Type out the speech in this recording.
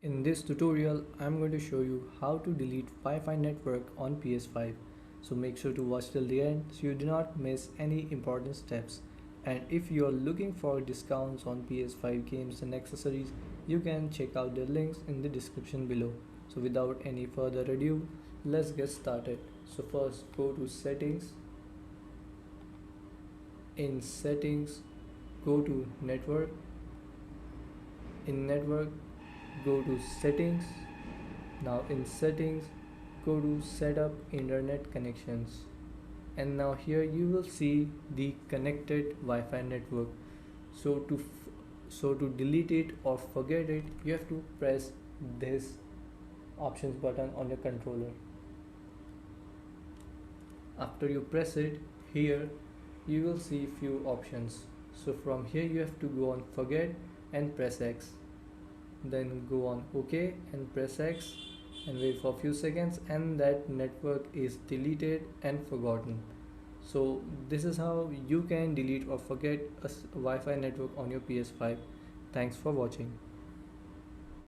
In this tutorial, I'm going to show you how to delete Wi-Fi network on PS5. So make sure to watch till the end so you do not miss any important steps. And if you are looking for discounts on PS5 games and accessories, you can check out the links in the description below. So without any further ado, let's get started. So first go to settings. In settings, go to network. In network, go to settings. Now in settings, go to setup internet connections, and now here you will see the connected Wi-Fi network. So to delete it or forget it, you have to press this options button on your controller. After you press it, here you will see few options. So from here you have to go on forget and press X, then go on OK and press X and wait for a few seconds, and that network is deleted and forgotten. So this is how you can delete or forget a Wi-Fi network on your PS5. Thanks for watching.